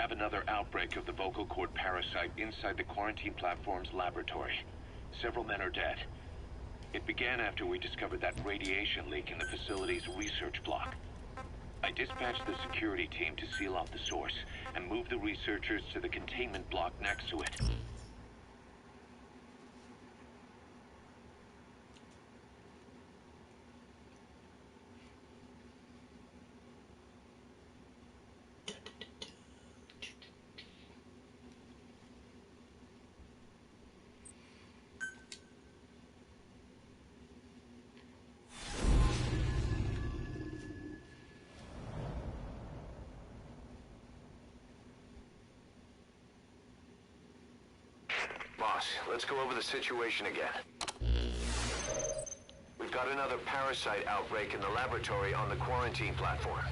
have another outbreak of the vocal cord parasite inside the quarantine platform's laboratory. Several men are dead. It began after we discovered that radiation leak in the facility's research block. I dispatched the security team to seal out the source and move the researchers to the containment block next to it. Boss, let's go over the situation again. We've got another parasite outbreak in the laboratory on the quarantine platform.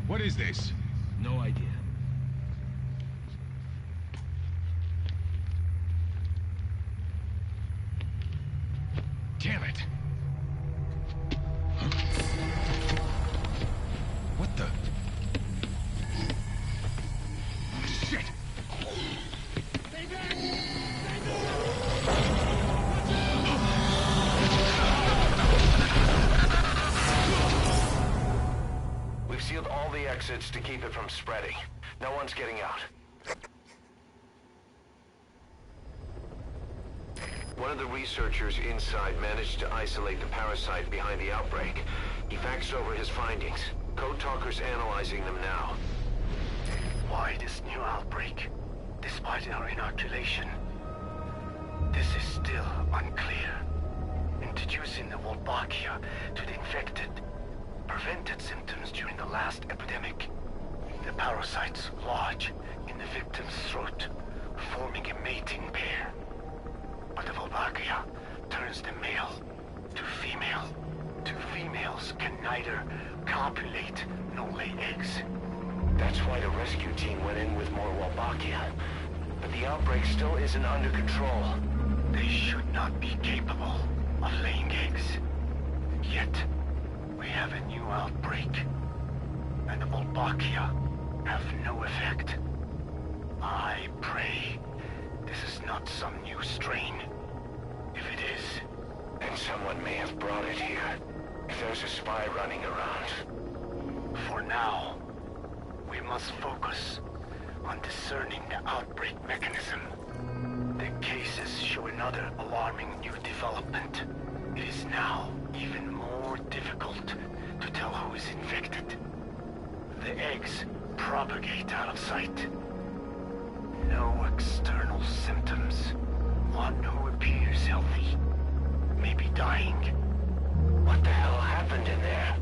What is this? No idea. Damn it! What the? Shit! Stay back! Stay We've sealed all the exits to keep it from spreading. No one's getting out. One of the researchers inside managed to isolate the parasite behind the outbreak. He faxed over his findings. Code Talker's analyzing them now. Why this new outbreak, despite our inoculation? This is still unclear. Introducing the Wolbachia to the infected prevented symptoms during the last epidemic. The parasites lodge in the victim's throat, forming a mating pair. But the Wolbachia turns the male to female. Two females can neither copulate nor lay eggs. That's why the rescue team went in with more Wolbachia. But the outbreak still isn't under control. They should not be capable of laying eggs. Yet, we have a new outbreak. And the Wolbachia have no effect. I pray this is not some new strain. If it is, And someone may have brought it here. If there's a spy running around. for now, we must focus on discerning the outbreak mechanism. The cases show another alarming new development. It is now even more difficult to tell who is infected. The eggs propagate out of sight. No external symptoms. One who appears healthy may be dying. What the hell happened in there?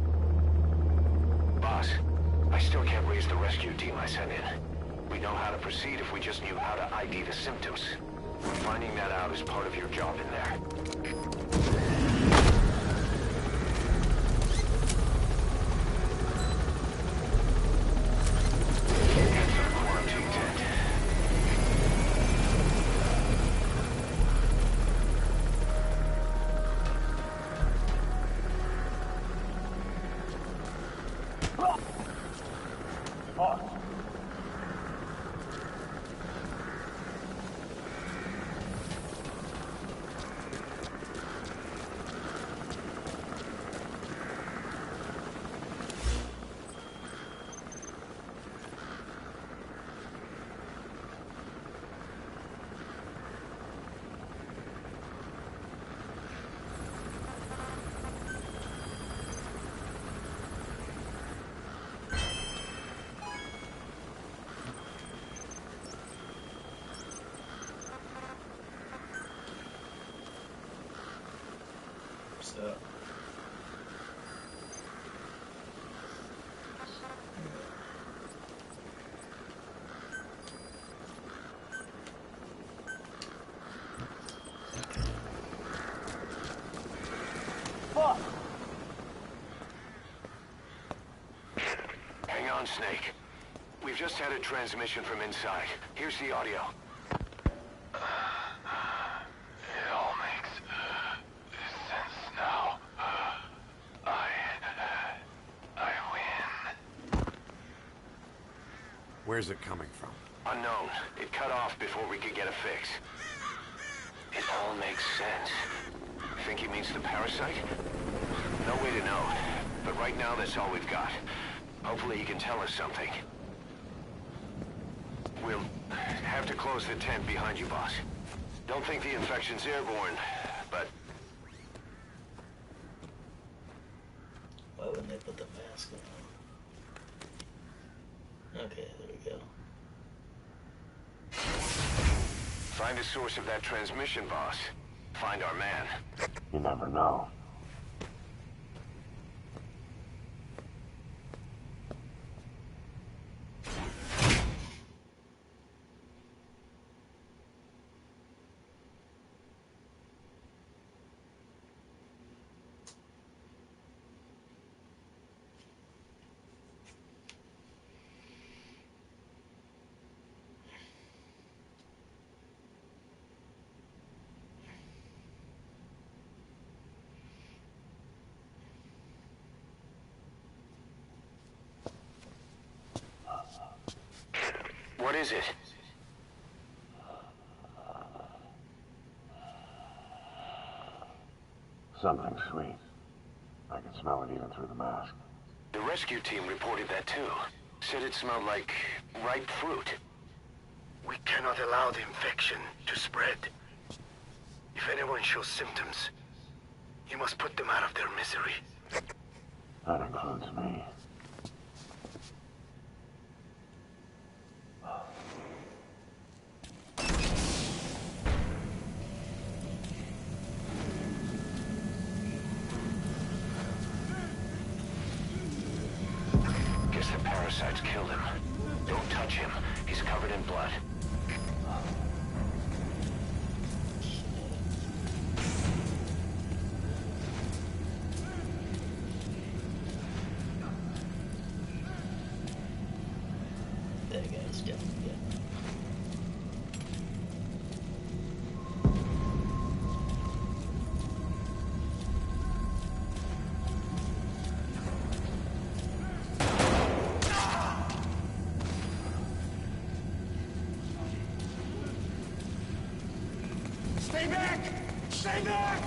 Boss, I still can't raise the rescue team I sent in. We know how to proceed if we just knew how to ID the symptoms. Finding that out is part of your job in there. Up. Hang on, Snake. We've We've just had a transmission from inside. Here's the audio. It all makes sense now. I win. Where's it coming from? Unknown. It cut off before we could get a fix. It all makes sense. Think he means the parasite? No way to know. But right now, that's all we've got. Hopefully he can tell us something. We'll have to close the tent behind you, boss. Don't think the infection's airborne, but... Why wouldn't they put the mask on? Okay, there we go. Find the source of that transmission, boss. Find our man. You never know. What is it? Something sweet. I can smell it even through the mask. The rescue team reported that too. Said it smelled like ripe fruit. We cannot allow the infection to spread. If anyone shows symptoms, you must put them out of their misery. That includes me. Guess the parasites killed him. Don't touch him. He's covered in blood. There you go, it's definitely good. Stay back! Stay back!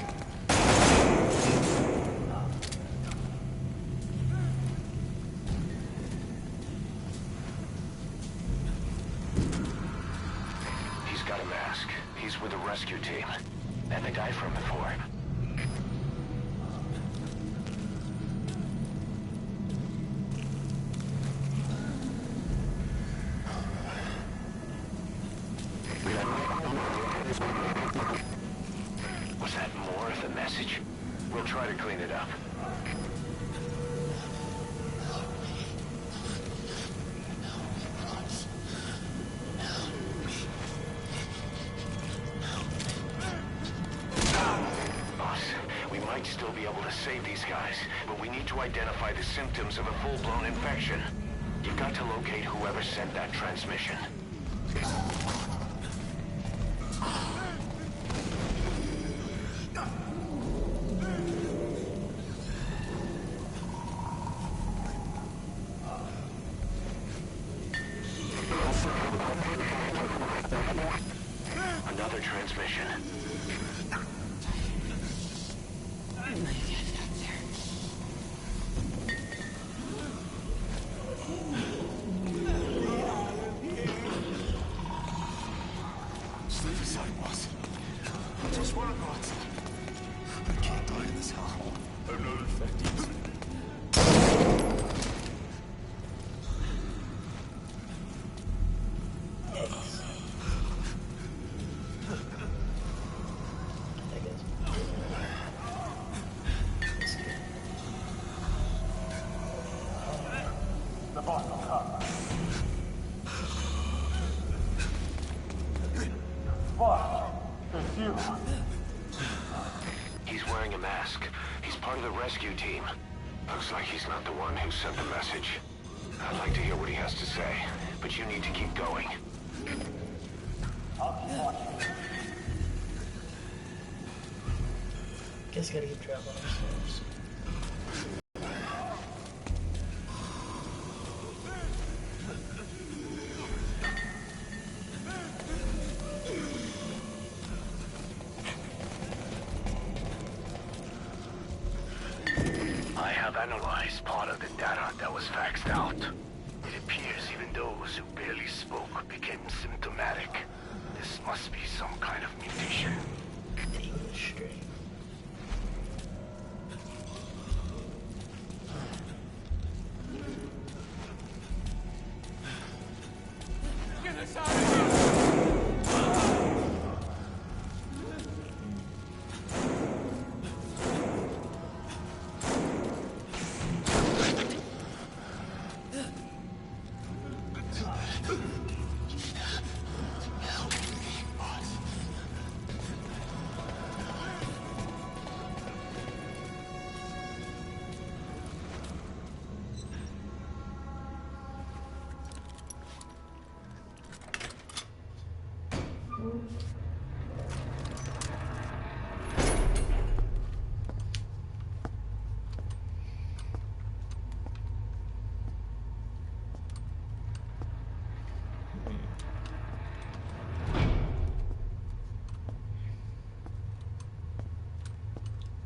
He's got a mask. He's with the rescue team. And the guy from before. Was that more of the message? We'll try to clean it up. Boss, we might still be able to save these guys, but we need to identify the symptoms of a full-blown infection. You've got to locate whoever sent that transmission. Another transmission. Stay aside, boss. I just want to go outside. I can't die in this hell. I'm not infected. The boss will come. Boss, it's you. He's wearing a mask. He's part of the rescue team. Looks like he's not the one who sent the message. I'd like to hear what he has to say, but but you need to keep going. Guess gotta keep traveling ourselves. I have analyzed part of the data that was faxed out. It appears even those who barely spoke became symptomatic. This must be some kind of mutation. English strain. Get us out of here!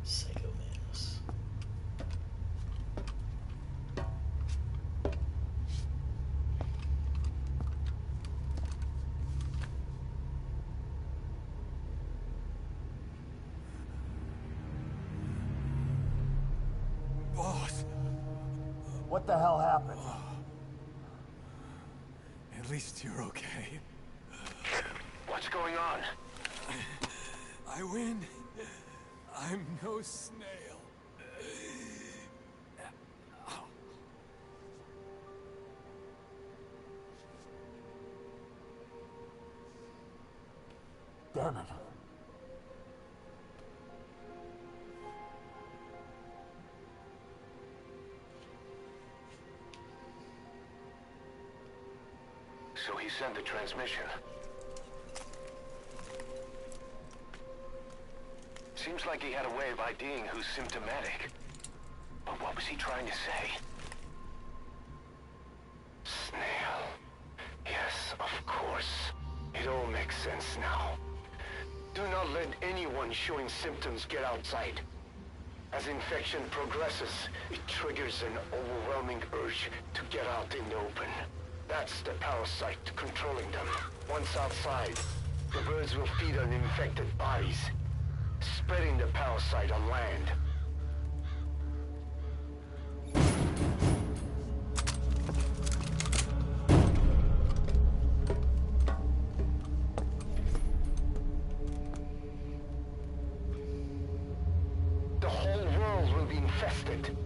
Psycho Manus. Boss, What the hell happened? at least you're okay. What's going on? I win. I'm no snail. Damn it. So he sent the transmission. Seems like he had a way of IDing who's symptomatic. But what was he trying to say? Snail. Yes, of course. It all makes sense now. Do not let anyone showing symptoms get outside. As infection progresses, it triggers an overwhelming urge to get out in the open. That's the parasite controlling them. Once outside, the birds will feed on infected bodies, spreading the parasite on land. The whole world will be infested.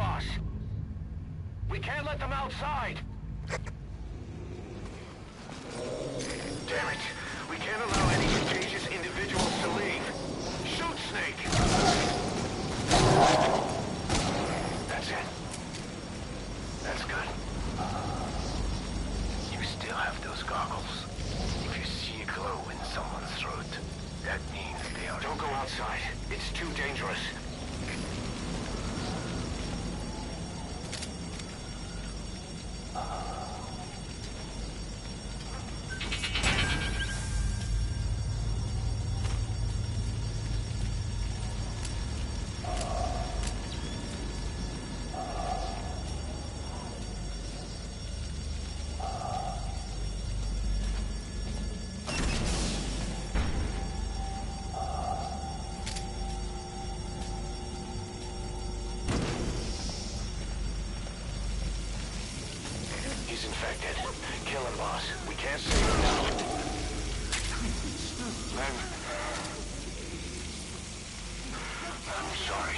boss. We can't let them outside. Damn it. We can't allow any contagious individuals to leave. Shoot, Snake! That's it. That's good. You still have those goggles. If you see a glow in someone's throat, that means they are... Don't go outside. It's too dangerous. He's infected. Kill him, boss. We can't save him now. Len. I'm sorry.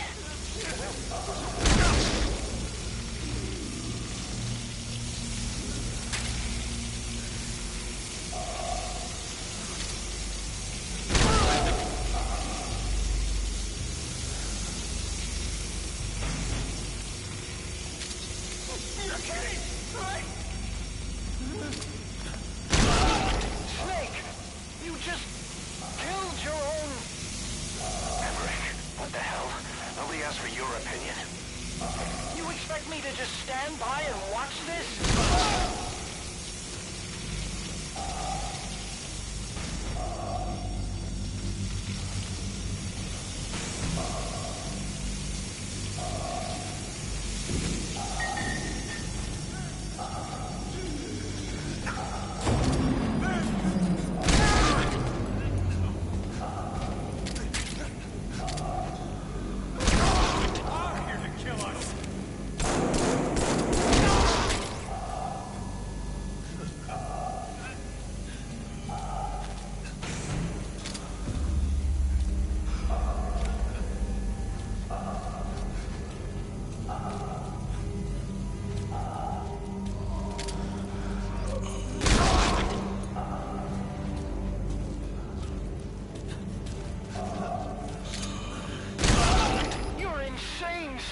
Snake! You just killed your own... Maverick, what the hell? Nobody asked for your opinion. You expect me to just stand by and watch this?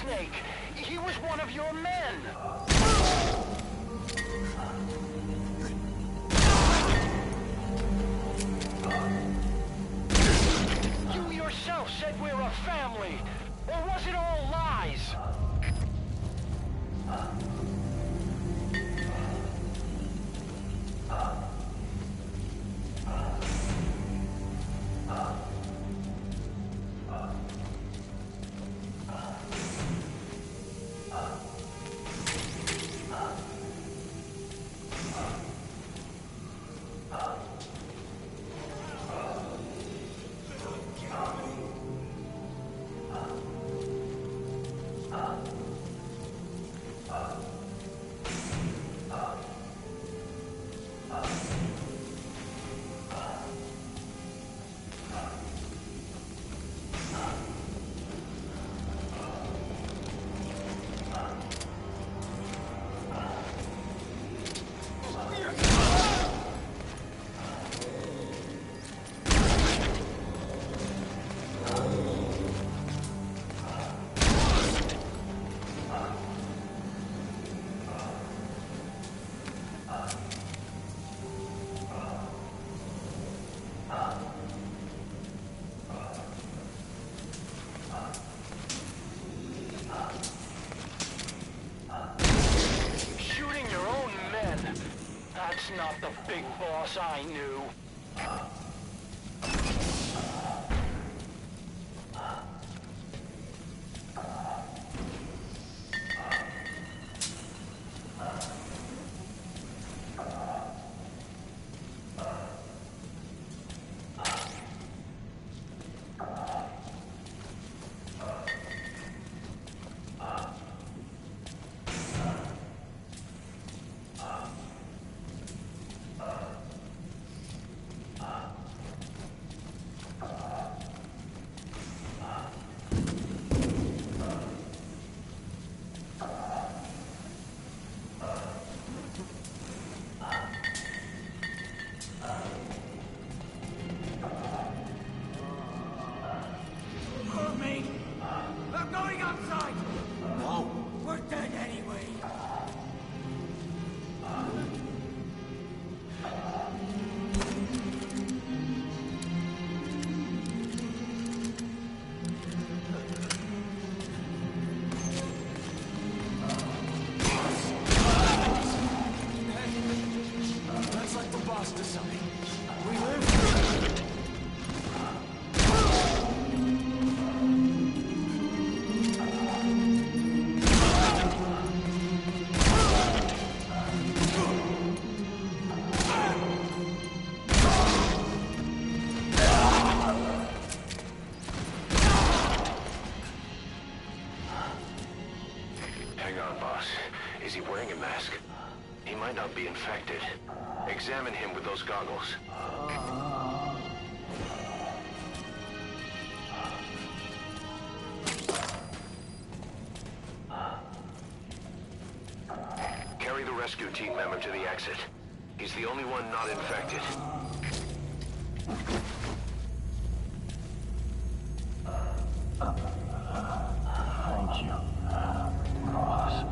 Snake! He was one of your men! You yourself said we're a family! Or was it all lies? That's not the big boss I knew. Mate, we're going outside. No, we're dead anyway. That's like the boss decided. We live. Hang on, boss. Is he wearing a mask? He might not be infected. Examine him with those goggles. Carry the rescue team member to the exit. He's the only one not infected. Thank you, boss.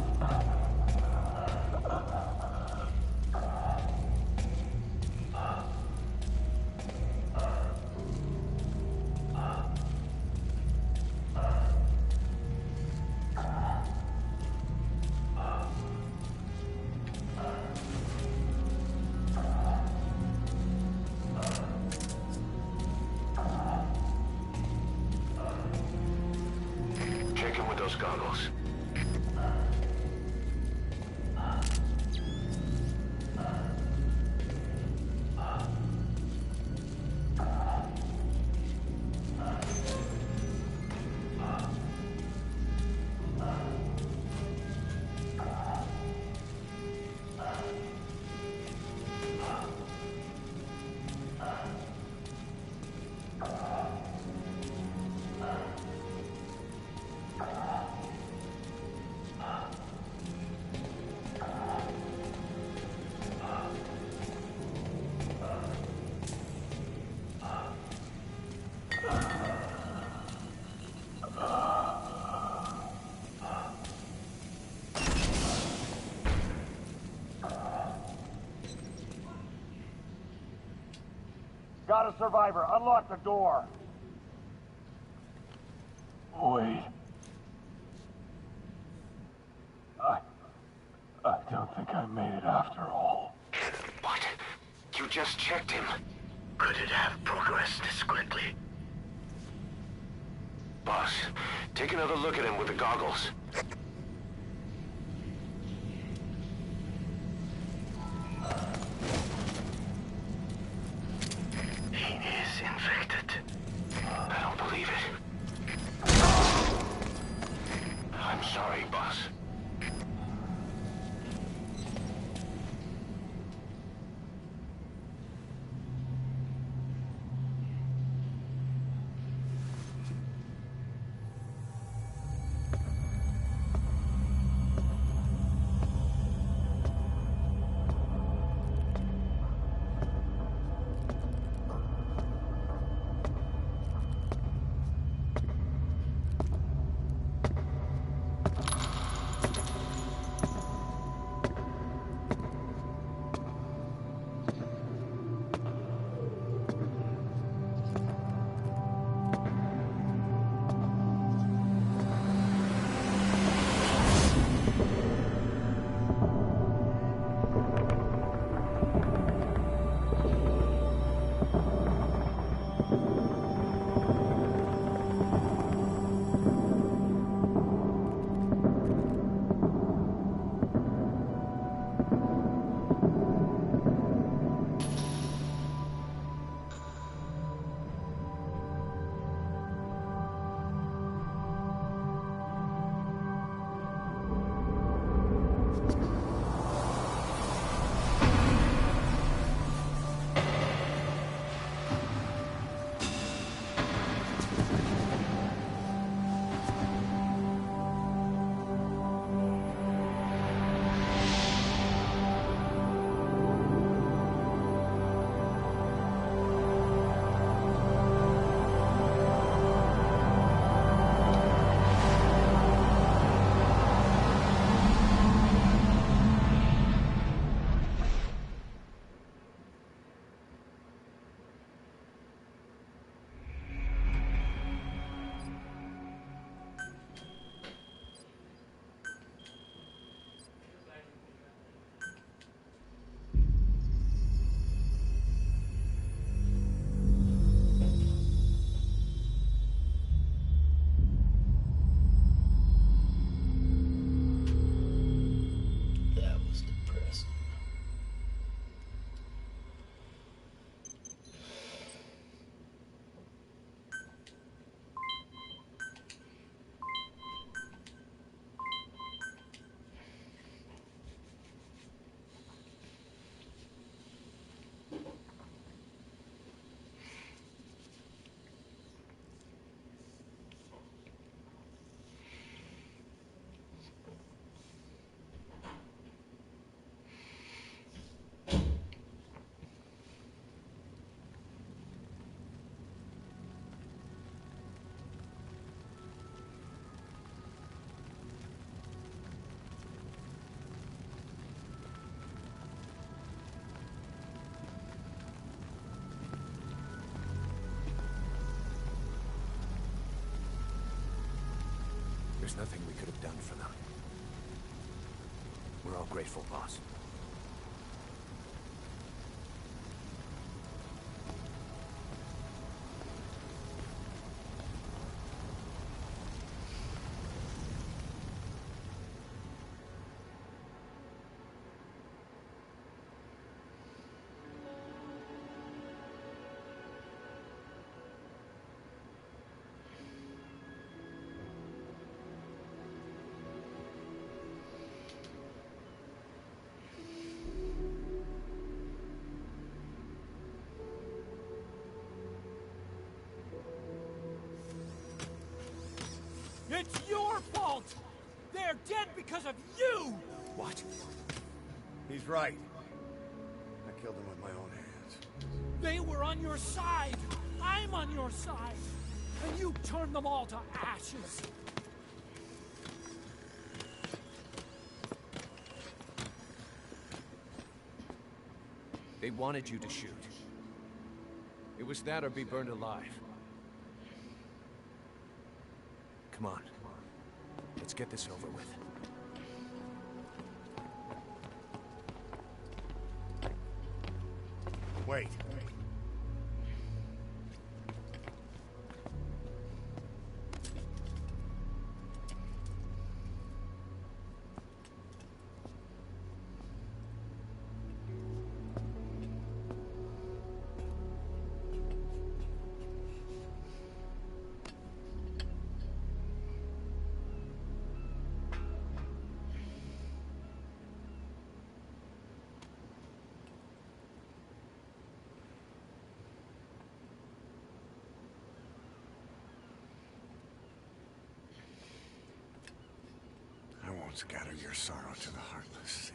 Check him with those goggles. Got a survivor. Unlock the door. Wait. I don't think I made it after all. What? You just checked him. Could it have progressed this quickly? Boss, take another look at him with the goggles. He is infected. I don't believe it. I'm sorry, boss. There's nothing we could have done for them. We're all grateful, boss. It's your fault! They're dead because of you! What? He's right. I killed him with my own hands. They were on your side! I'm on your side! And you turned them all to ashes! They wanted you to shoot. It was that or be burned alive. Come on. Let's get this over with. Wait. I won't scatter your sorrow to the heartless sea.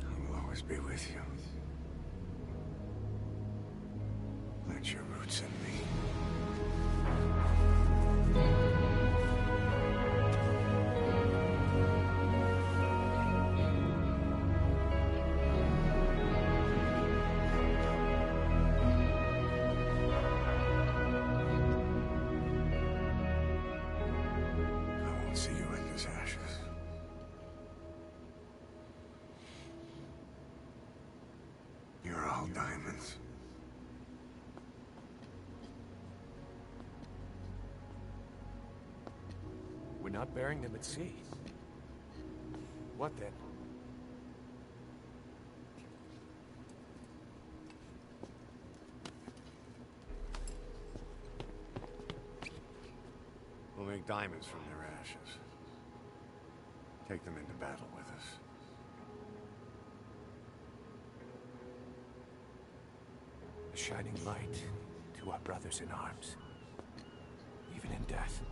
I will always be with you. Plant your roots in me. See you in his ashes. You're all diamonds. We're not burying them at sea. What then? We'll make diamonds from their ashes. Take them into battle with us. A shining light to our brothers in arms. Even in death.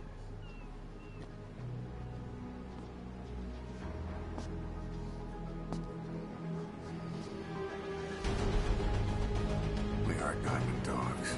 We are diamond dogs.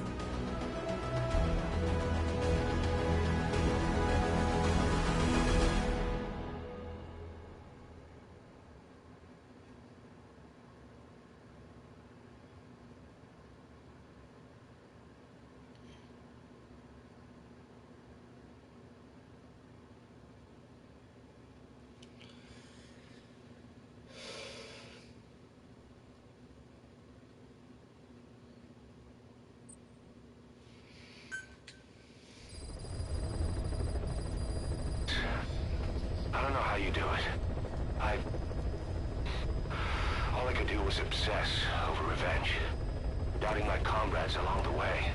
I don't know how you do it. All I could do was obsess over revenge, doubting my comrades along the way.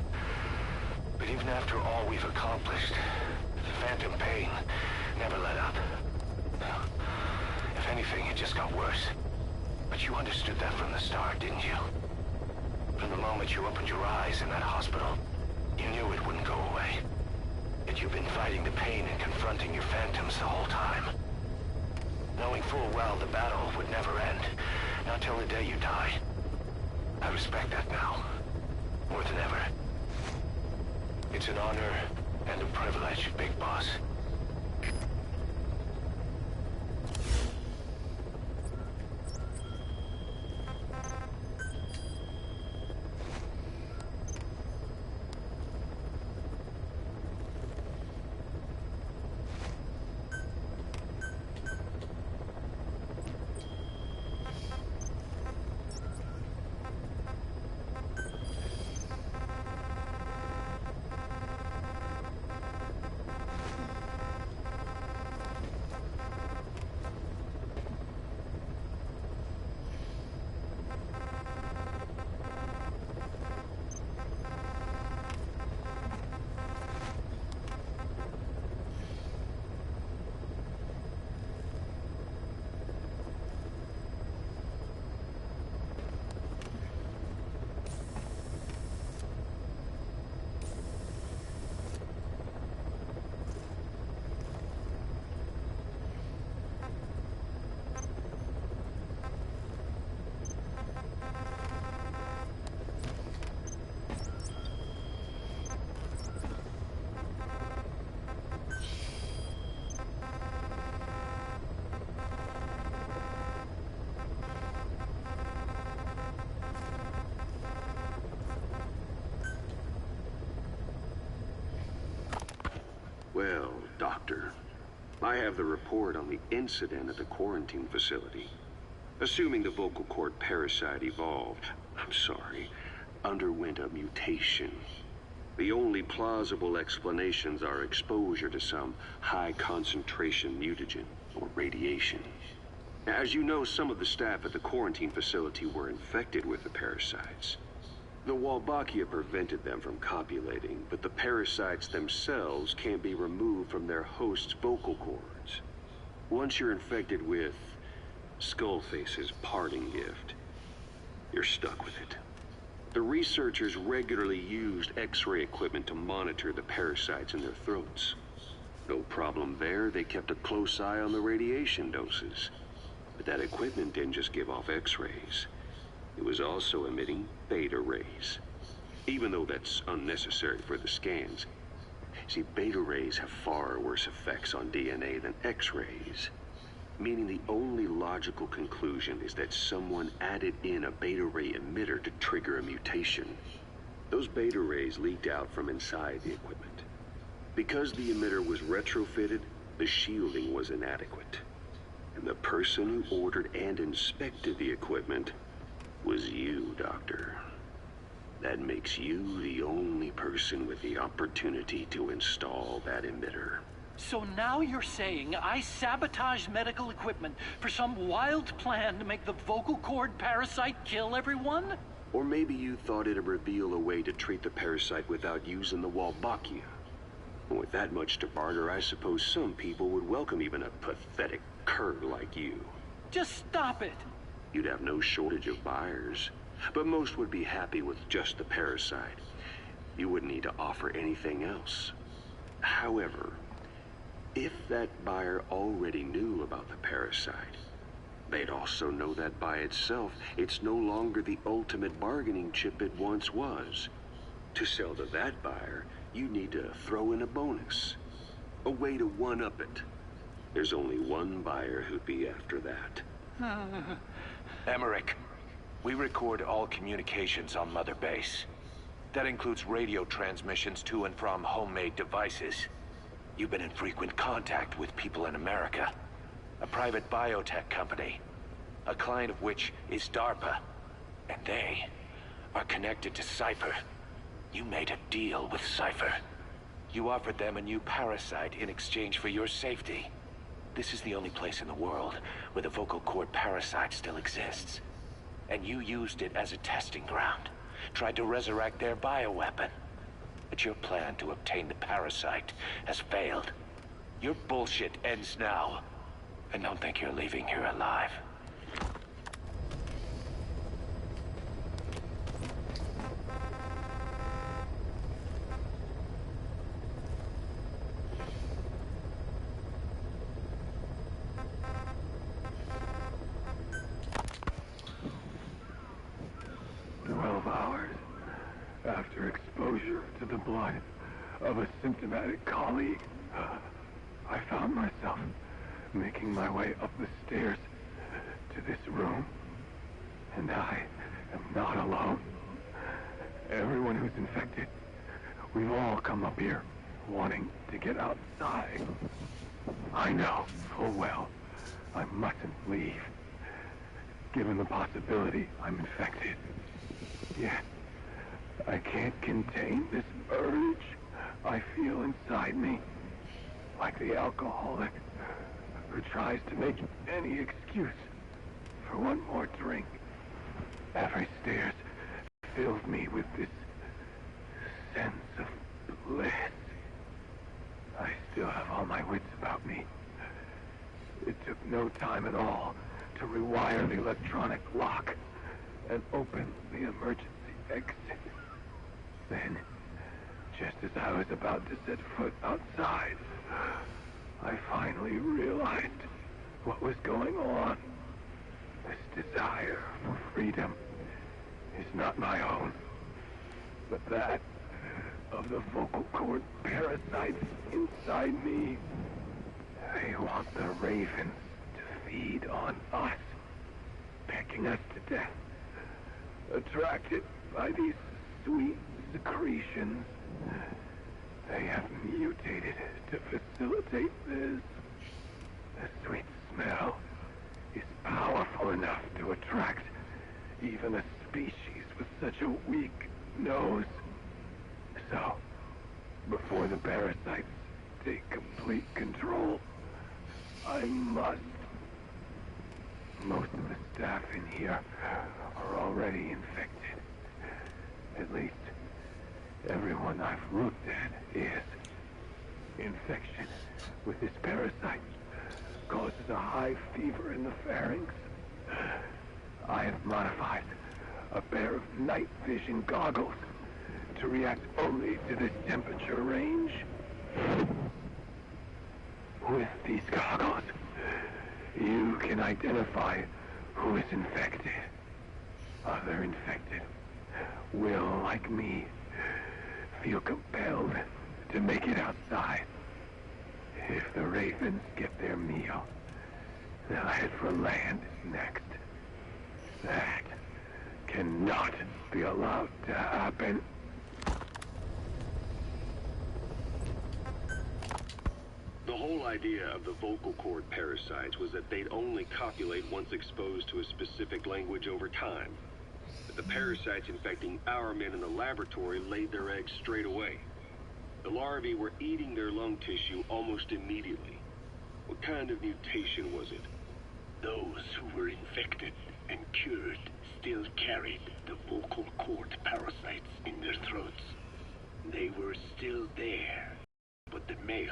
But even after all we've accomplished, the phantom pain never let up. If anything, it just got worse. But you understood that from the start, didn't you? From the moment you opened your eyes in that hospital, you knew it wouldn't go away. That you've been fighting the pain and confronting your phantoms the whole time. Knowing full well the battle would never end, not till the day you die. I respect that now, more than ever. It's an honor and a privilege, Big Boss. I have the report on the incident at the quarantine facility. Assuming the vocal cord parasite underwent a mutation. The only plausible explanations are exposure to some high-concentration mutagen or radiation. As you know, some of the staff at the quarantine facility were infected with the parasites. The Wolbachia prevented them from copulating, but the parasites themselves can't be removed from their host's vocal cords. Once you're infected with Skullface's parting gift, you're stuck with it. The researchers regularly used X-ray equipment to monitor the parasites in their throats. No problem there, they kept a close eye on the radiation doses. But that equipment didn't just give off X-rays. It was also emitting beta rays. Even though that's unnecessary for the scans. See, beta rays have far worse effects on DNA than X-rays. Meaning the only logical conclusion is that someone added in a beta ray emitter to trigger a mutation. Those beta rays leaked out from inside the equipment. Because the emitter was retrofitted, the shielding was inadequate. And the person who ordered and inspected the equipment was you, Doctor. That makes you the only person with the opportunity to install that emitter. So now you're saying I sabotaged medical equipment for some wild plan to make the vocal cord parasite kill everyone? Or maybe you thought it'd reveal a way to treat the parasite without using the Wolbachia. With that much to barter, I suppose some people would welcome even a pathetic cur like you. Just stop it! You'd have no shortage of buyers, but most would be happy with just the parasite. You wouldn't need to offer anything else. However, if that buyer already knew about the parasite, they'd also know that by itself, it's no longer the ultimate bargaining chip it once was. To sell to that buyer, you need to throw in a bonus. A way to one-up it. There's only one buyer who'd be after that. Emmerich, we record all communications on Mother Base. That includes radio transmissions to and from homemade devices. You've been in frequent contact with people in America. A private biotech company. A client of which is DARPA. And they are connected to Cypher. You made a deal with Cypher. You offered them a new parasite in exchange for your safety. This is the only place in the world where the vocal cord parasite still exists. And you used it as a testing ground. Tried to resurrect their bioweapon. But your plan to obtain the parasite has failed. Your bullshit ends now. And don't think you're leaving here alive. After exposure to the blood of a symptomatic colleague, I found myself making my way up the stairs to this room. And I am not alone. Everyone who's infected, we've all come up here wanting to get outside. I know full well I mustn't leave, given the possibility I'm infected. Yet, I can't contain this urge I feel inside me. Like the alcoholic who tries to make any excuse for one more drink. Every stairs fills me with this sense of bliss. I still have all my wits about me. It took no time at all to rewire the electronic lock and open the emergency exit. Then, just as I was about to set foot outside, I finally realized what was going on. This desire for freedom is not my own, but that of the vocal cord parasites inside me. They want the ravens to feed on us, pecking us to death, attracted by these sweet secretions. They have mutated to facilitate this. The sweet smell is powerful enough to attract even a species with such a weak nose. So, before the parasites take complete control, I must. Most of the staff in here are already infected. At least, everyone I've looked at is. Infection with this parasite causes a high fever in the pharynx. I have modified a pair of night vision goggles to react only to this temperature range. With these goggles, you can identify who is infected. Other infected will, like me, feel compelled to make it outside. If the ravens get their meal, they'll head for land next. That cannot be allowed to happen. The whole idea of the vocal cord parasites was that they'd only copulate once exposed to a specific language over time. But the parasites infecting our men in the laboratory laid their eggs straight away. The larvae were eating their lung tissue almost immediately. What kind of mutation was it? Those who were infected and cured still carried the vocal cord parasites in their throats. They were still there, but the male